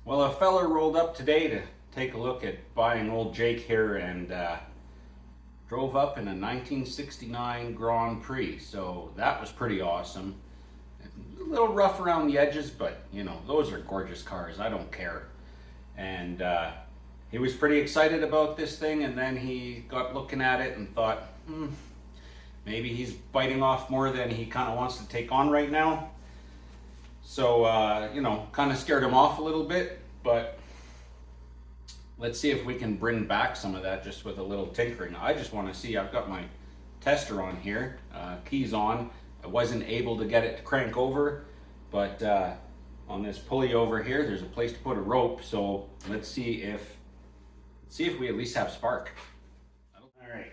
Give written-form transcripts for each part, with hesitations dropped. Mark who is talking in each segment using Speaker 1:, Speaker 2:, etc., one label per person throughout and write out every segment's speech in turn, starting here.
Speaker 1: Well, a fella rolled up today to take a look at buying old Jake here and drove up in a 1969 Grand Prix, so that was pretty awesome. A little rough around the edges, but you know, those are gorgeous cars, I don't care. And he was pretty excited about this thing, and then he got looking at it and thought, maybe he's biting off more than he kind of wants to take on right now. So, you know, kind of scared him off a little bit, but let's see if we can bring back some of that just with a little tinkering. I just want to see, I've got my tester on here, keys on. I wasn't able to get it to crank over, but on this pulley over here, there's a place to put a rope. So let's see if we at least have spark. All right,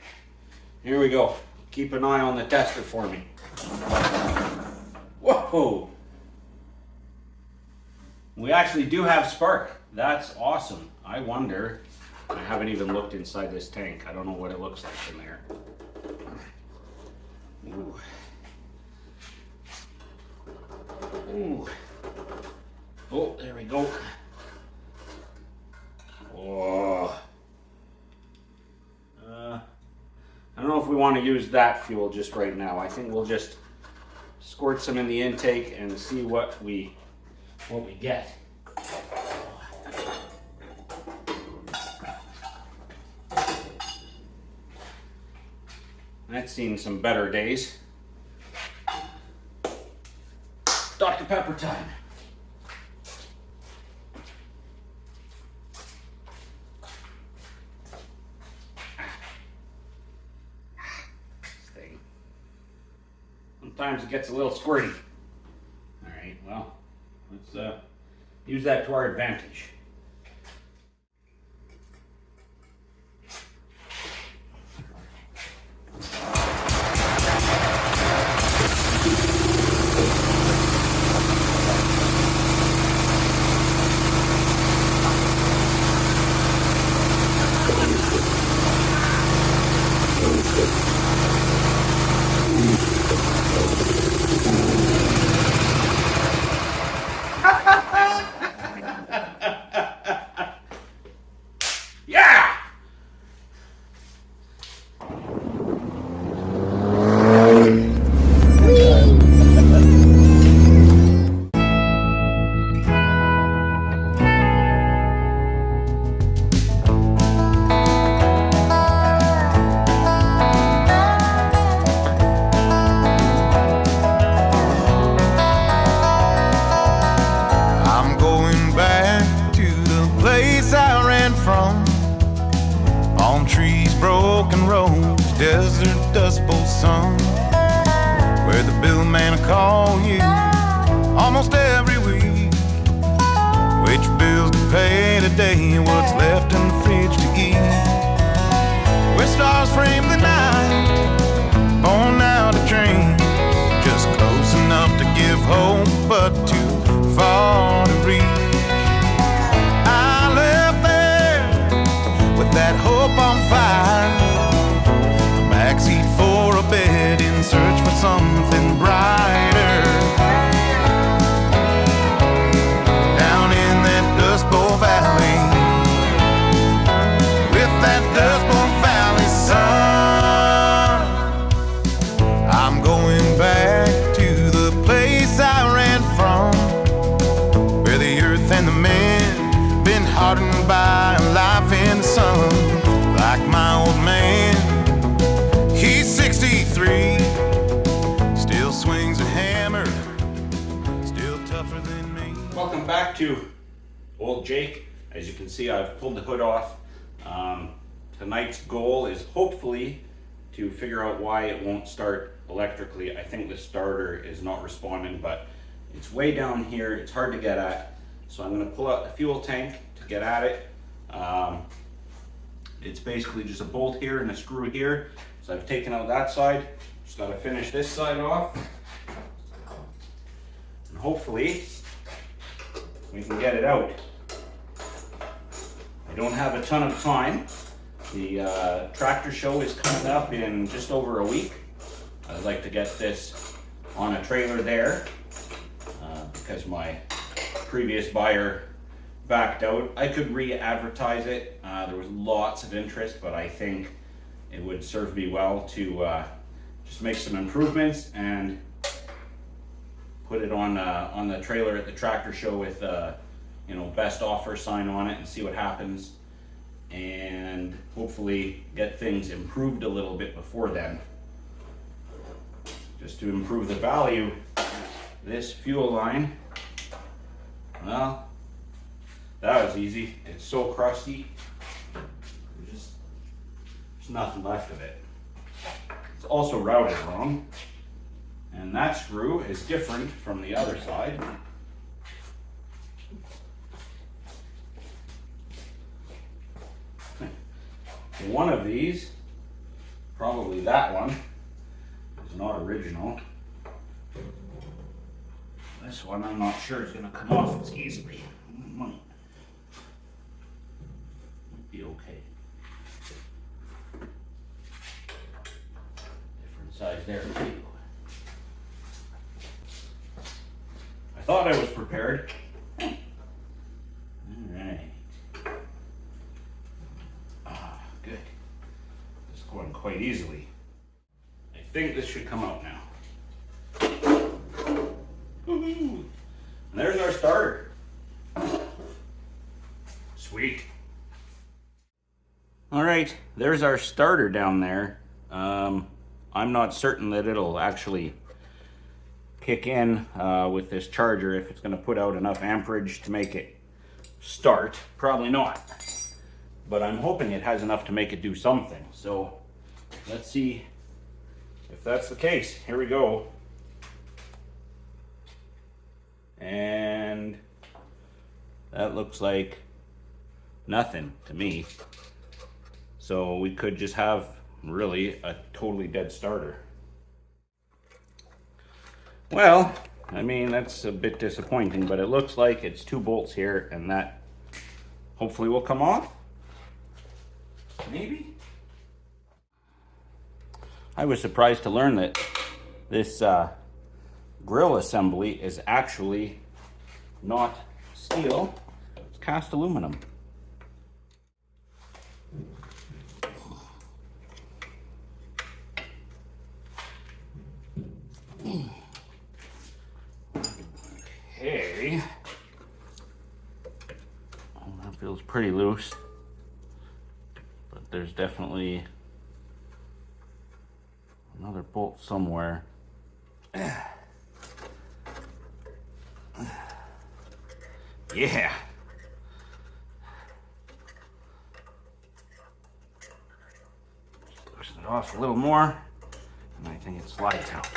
Speaker 1: here we go. Keep an eye on the tester for me. Whoa! We actually do have spark. That's awesome. I wonder, I haven't even looked inside this tank. I don't know what it looks like in there. Ooh. Ooh. Oh, there we go. Oh. I don't know if we want to use that fuel just right now. I think we'll just squirt some in the intake and see what we get. That's seen some better days. Dr. Pepper time. This thing. Sometimes it gets a little squirty. All right, well, let's use that to our advantage.
Speaker 2: Broken roads, desert dust bowl sun, where the bill man will call you almost every week. Which bills to pay today, what's left in the fridge to eat. Where stars frame the night, born out of dreams, just close enough to give hope, but too far to reach. I left there with that hope on fire, a backseat for a bed in search for something brighter. Down in that Dust Bowl Valley, with that Dust Bowl Valley sun, I'm going back to the place I ran from, where the earth and the men been hardened by life in the sun. Like my old man, he's 63, still swings a hammer, still tougher than me.
Speaker 1: Welcome back to old Jake. As you can see, I've pulled the hood off. Tonight's goal is hopefully to figure out why it won't start electrically. I think the starter is not responding, but it's way down here. It's hard to get at. So I'm going to pull out the fuel tank to get at it. It's basically just a bolt here and a screw here. So I've taken out that side. Just got to finish this side off. And hopefully we can get it out. I don't have a ton of time. The tractor show is coming up in just over a week. I'd like to get this on a trailer there because my previous buyer backed out. I could re-advertise it. There was lots of interest, but I think it would serve me well to just make some improvements and put it on the trailer at the tractor show with you know, best offer sign on it and see what happens, and hopefully get things improved a little bit before then, just to improve the value. This fuel line, well, that was easy. It's so crusty, there's nothing left of it. It's also routed wrong, and that screw is different from the other side. One of these, probably that one, is not original. This one I'm not sure is going to come off as easily. Might be okay. Different size there too. I thought I was prepared. Alright. Good. It's going quite easily. I think this should come out now. Woohoo! And there's our starter. Sweet. All right, there's our starter down there. I'm not certain that it'll actually kick in with this charger, if it's going to put out enough amperage to make it start. Probably not. But I'm hoping it has enough to make it do something. So let's see if that's the case. Here we go. And that looks like nothing to me. So we could just have really a totally dead starter. Well, I mean, that's a bit disappointing, but it looks like it's 2 bolts here, and that hopefully will come off. Maybe? I was surprised to learn that this grill assembly is actually not steel, it's cast aluminum. Okay. Well, that feels pretty loose, but there's definitely another bolt somewhere. Yeah. Just loosen it off a little more, and I think it slides out.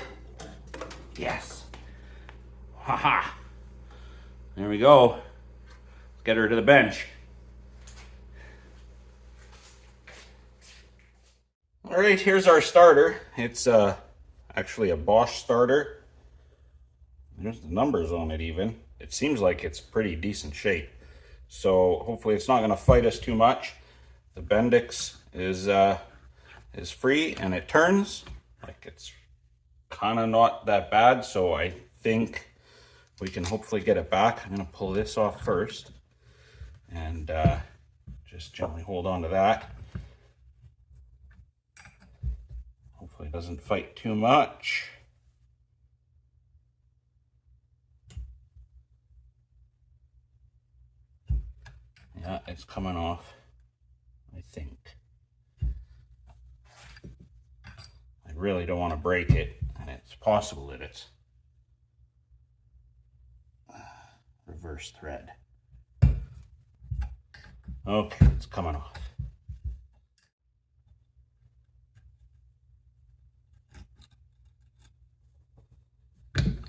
Speaker 1: Yes. Haha. There we go. Let's get her to the bench. All right, here's our starter. It's actually a Bosch starter. There's the numbers on it even. It seems like it's pretty decent shape. So hopefully it's not going to fight us too much. The Bendix is free and it turns. Like, it's kind of not that bad, so I think we can hopefully get it back. I'm going to pull this off first and just gently hold on to that. Hopefully it doesn't fight too much. Yeah, it's coming off, I think. I really don't want to break it, and it's possible that it's reverse thread. Okay, it's coming off.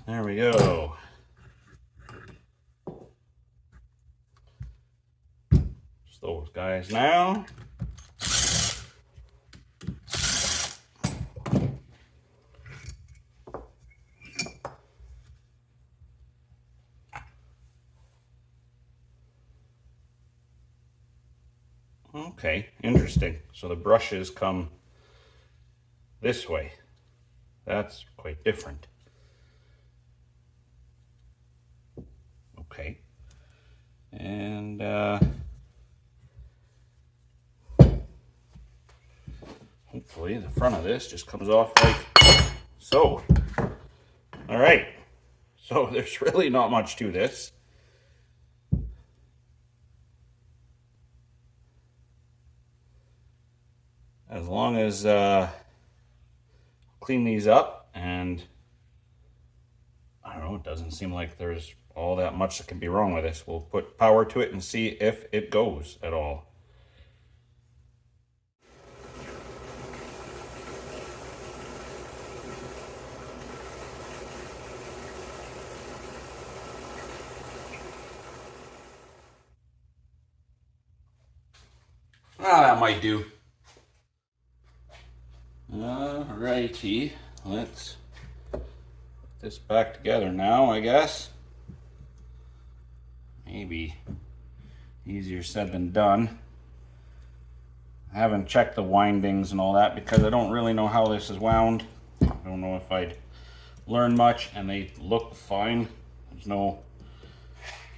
Speaker 1: There we go. Just those guys now. Okay, interesting. So the brushes come this way. That's quite different. Okay. And hopefully the front of this just comes off like so. All right, so there's really not much to this. As long as clean these up, and I don't know, it doesn't seem like there's all that much that can be wrong with this. We'll put power to it and see if it goes at all. That might do. Alrighty, let's put this back together now, I guess. Maybe easier said than done. I haven't checked the windings and all that because I don't really know how this is wound. I don't know if I'd learn much, and they look fine. There's no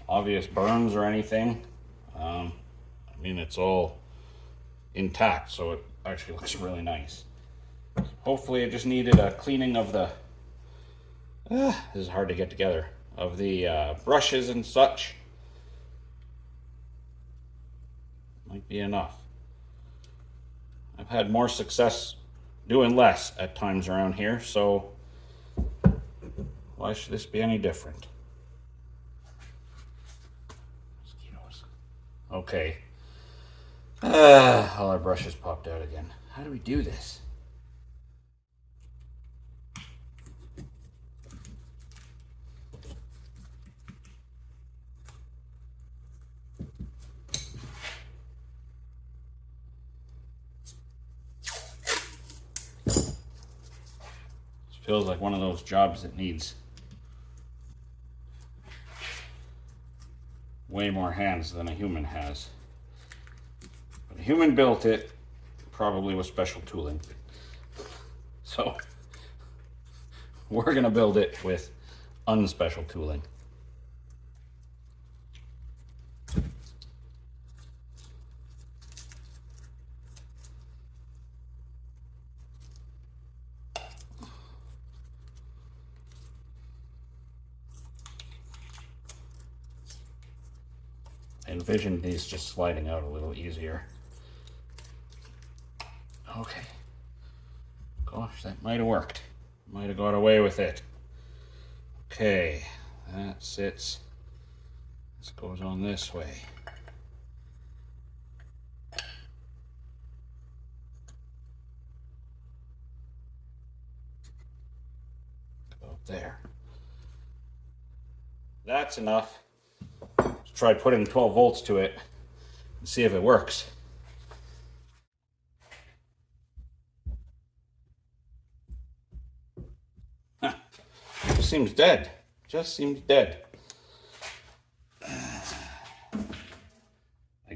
Speaker 1: obvious burns or anything. I mean, it's all intact, so it actually looks really nice. Hopefully it just needed a cleaning of the this is hard to get together, of the brushes and such. Might be enough. I've had more success doing less at times around here, so why should this be any different? Mosquitoes. Okay. All our brushes popped out again. How do we do this? Feels like one of those jobs that needs way more hands than a human has. But a human built it, probably with special tooling. So we're gonna build it with unspecial tooling. I envisioned these just sliding out a little easier. Okay. Gosh, that might have worked. Might have got away with it. Okay, that sits. This goes on this way. About there. That's enough. Let's try putting 12 volts to it and see if it works. Huh. Just seems dead. Just seems dead. I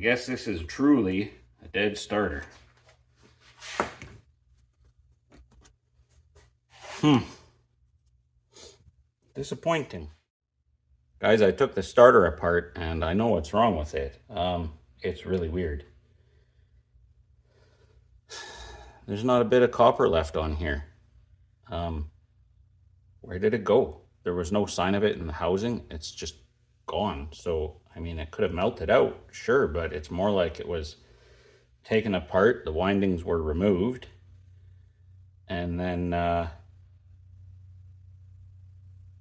Speaker 1: guess this is truly a dead starter. Disappointing. Guys, I took the starter apart and I know what's wrong with it. It's really weird. There's not a bit of copper left on here. Where did it go? There was no sign of it in the housing. It's just gone. So, I mean, it could have melted out, sure, but it's more like it was taken apart. The windings were removed. And then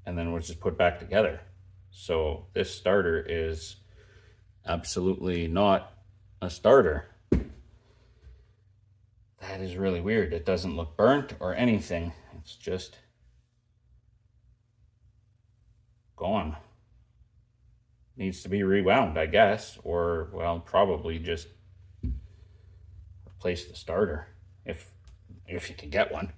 Speaker 1: was just put back together. So this starter is absolutely not a starter. That is really weird. It doesn't look burnt or anything. It's just gone. Needs to be rewound, I guess, or, well, probably just replace the starter if you can get one.